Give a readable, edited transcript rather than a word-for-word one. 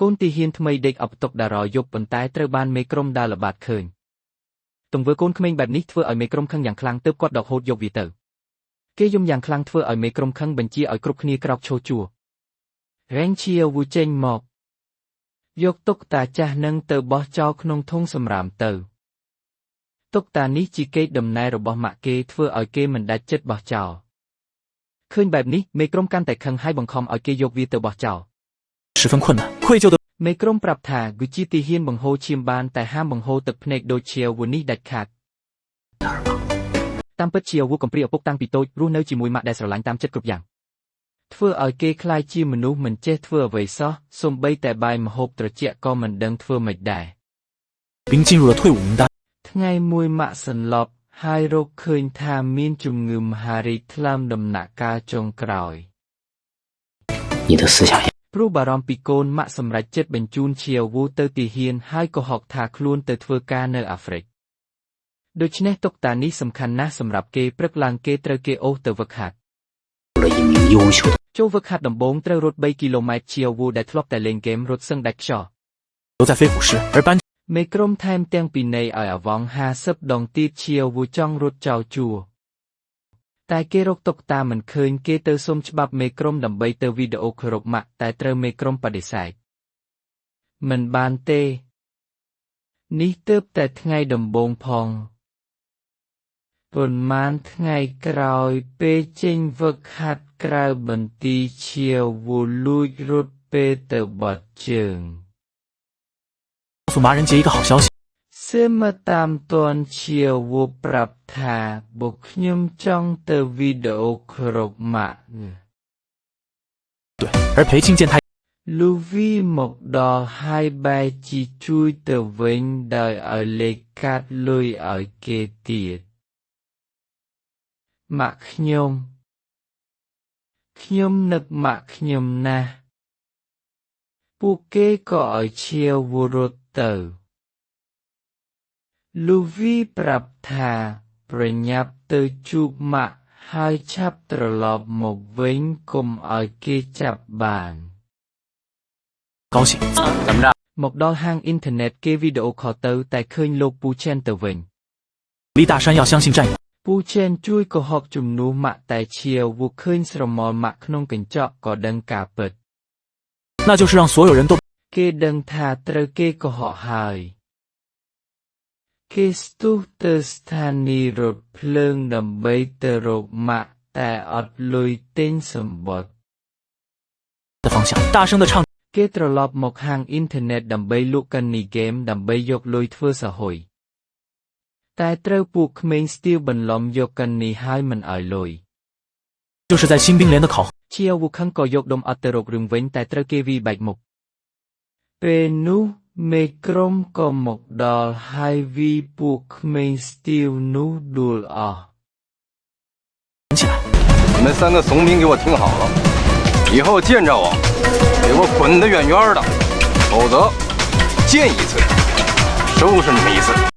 កូនទីហ៊ានថ្មីដេកអបតុកដារយប់ប៉ុន្តែត្រូវបានមេក្រុមដើរល្បាតឃើញទង្វើកូនក្មេងបែបនេះធ្វើឲ្យមេក្រុមខឹងយ៉ាងខ្លាំងទើបគាត់ដកហូតយកវាទៅគេយំយ៉ាងខ្លាំងធ្វើឲ្យមេក្រុមខឹងបញ្ជាឲ្យគ្រប់គ្នាក្រោកឈរជួររ៉េងឈៀវូចេញមកយកតុកតាចាស់នឹងទៅបោះចោលក្នុងធុងសម្រាមទៅតុកតានេះជាកេរដំណែលរបស់ម៉ាក់គេធ្វើឲ្យគេមិនដាច់ចិត្តបោះចោលឃើញបែបនេះមេក្រុមកាន់តែខឹងហើយបង្ខំឲ្យគេយកវាទៅបោះចោល十分困难愧疚的មេក្រុមប្រាប់ថាគូជាទីហ៊ានបង្ហូរឈាមបានតែហាមបង្ហូរទឹកភ្នែកដូចឈៀវូនេះដាច់ខាតតាមពិតឈៀវវូកំព្រាឪពុកតាំងពីតូចរស់នៅជាមួយម៉ាក់ដែលស្រឡាញ់តាមចិត្តគ្រប់យ៉ាងធ្វើឲ្យគេខ្លាចជាមនុស្សមិនចេះធ្វើអ្វីសោះសូម្បីតែបាយម្ហូបត្រជាក់ក៏មិនដឹងធ្វើម៉េចដែរ并进入了退伍名单ថ្ងៃមួយម៉ាក់សន្លប់ហើយរកឃើញថាមានជំងឺមហារីកថ្លើមដំណាក់កាលចុងក្រោយ你的思想ព្រោះបារម្ភពីកូនម៉ាក់សម្រេចចិត្តបញ្ជូនឈៀវវូទៅទីហ៊ានហើយក៏ហុកថាខ្លួនទៅធ្វើការនៅអាហ្វ្រិកដូច្នេះតុកតានេះសំខាន់ណាស់សម្រាប់គេព្រឹកឡើងគេត្រូវគេអូសទៅវឹកហាត់ចូលវឹកហាត់ដំបូងត្រូវរត់3គីឡូម៉ែត្រឈៀវវូដែលធ្លាប់តែលេងហ្គេមរត់សឹងដាច់ខ្យល់留在飞虎市而搬មេក្រុមថែមទាំងពីនៃឲ្យអវង50ដងទៀតឈៀវវូចង់រត់ចោលជួរតែគេរកតុកតាមិនឃើញគេទៅសុំច្បាប់មេក្រុមដើម្បីទៅវីដេអូគោរពម៉ាក់តែត្រូវមេក្រុមបដិសេធមិនបានទេនេះទើបតែថ្ងៃដំបូងផងប៉ុន្មានថ្ងៃក្រោយពេលចេញវឹកហាត់ក្រៅបន្ទីឈៀវវូលួចរត់ពេលទៅបត់ជើង告诉麻人杰一个好消息សើមកតាមទាន់ឈៀវវូប្រាប់ថាបុកខ្ញុំចង់ទៅវីដេអូគោរពម៉ាក់对而裴庆见他លូវីមកដល់ហើយបែរជាជួយទៅវិញដោយឲ្យលេខកាត់លុយឲ្យគេទៀតម៉ាក់ខ្ញុំនឹកម៉ាក់ខ្ញុំណាស់ពួកគេក៏ឲ្យឈៀវវូរត់ទៅលូវីប្រាប់ថាប្រញាប់ទៅជួបម៉ាក់ហើយឆាប់ត្រឡប់មកវិញកុំឲ្យគេចាប់បាន高兴怎么着មកដល់ហាងអ៊ីនធឺណិតគេវីដេអូខលទៅតែឃើញលោកពូឆេនទៅវិញ李大山要相信战友ពូឆេនជួយកុហកជំនួសម៉ាក់តែឈៀវវូឃើញស្រមោលម៉ាក់ក្នុងកញ្ចក់ក៏ដឹងការពិត那就是让所有人都គេដឹងថាត្រូវគេកុហកហើយគេស្ទុះទៅស្ថានីយ៍រថភ្លើងដើម្បីទៅរកម៉ាក់តែអត់លុយទិញសំបុត្រ的方向大声的唱គេត្រឡប់មកហាងអ៊ីនធឺណិតដើម្បីលក់កានីហ្គេមដើម្បីយកលុយធ្វើសហុយតែត្រូវពួកក្មេងស្ទាវបន្លំយកកានីហើយមិនឲ្យលុយ就是在新兵连的考ឈៀវវូខឹងក៏យកដុំអត់ទៅរករឿងវិញតែត្រូវគេវាយបែកមុខពេលនោះមេក្រុមក៏មកដល់ហើយវាយពួកក្មេងស្ទាវនោះដួលអស់起来你们3个怂兵给我听好了以后见着我给我滚得远远的否则见一次收拾你们一次